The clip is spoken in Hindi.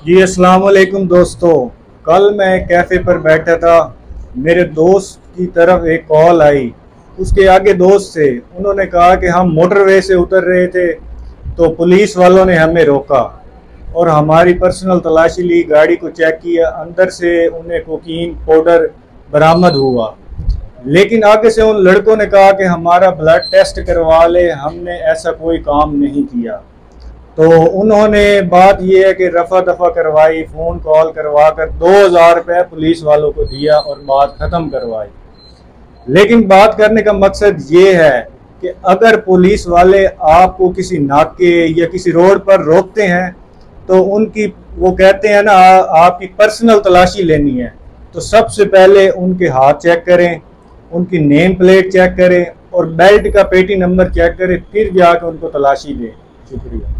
जी अस्सलाम वालेकुम दोस्तों। कल मैं कैफ़े पर बैठा था, मेरे दोस्त की तरफ एक कॉल आई। उसके आगे दोस्त थे, उन्होंने कहा कि हम मोटरवे से उतर रहे थे तो पुलिस वालों ने हमें रोका और हमारी पर्सनल तलाशी ली, गाड़ी को चेक किया, अंदर से उन्हें कोकीन पाउडर बरामद हुआ। लेकिन आगे से उन लड़कों ने कहा कि हमारा ब्लड टेस्ट करवा ले, हमने ऐसा कोई काम नहीं किया। तो उन्होंने बात यह है कि रफा दफा करवाई, फ़ोन कॉल करवा कर 2,000 रुपये पुलिस वालों को दिया और बात ख़त्म करवाई। लेकिन बात करने का मकसद ये है कि अगर पुलिस वाले आपको किसी नाके या किसी रोड पर रोकते हैं तो उनकी वो कहते हैं ना, आपकी पर्सनल तलाशी लेनी है तो सबसे पहले उनके हाथ चेक करें, उनकी नेम प्लेट चेक करें और बेल्ट का पेटी नंबर चेक करें, फिर जाकर उनको तलाशी दें। शुक्रिया।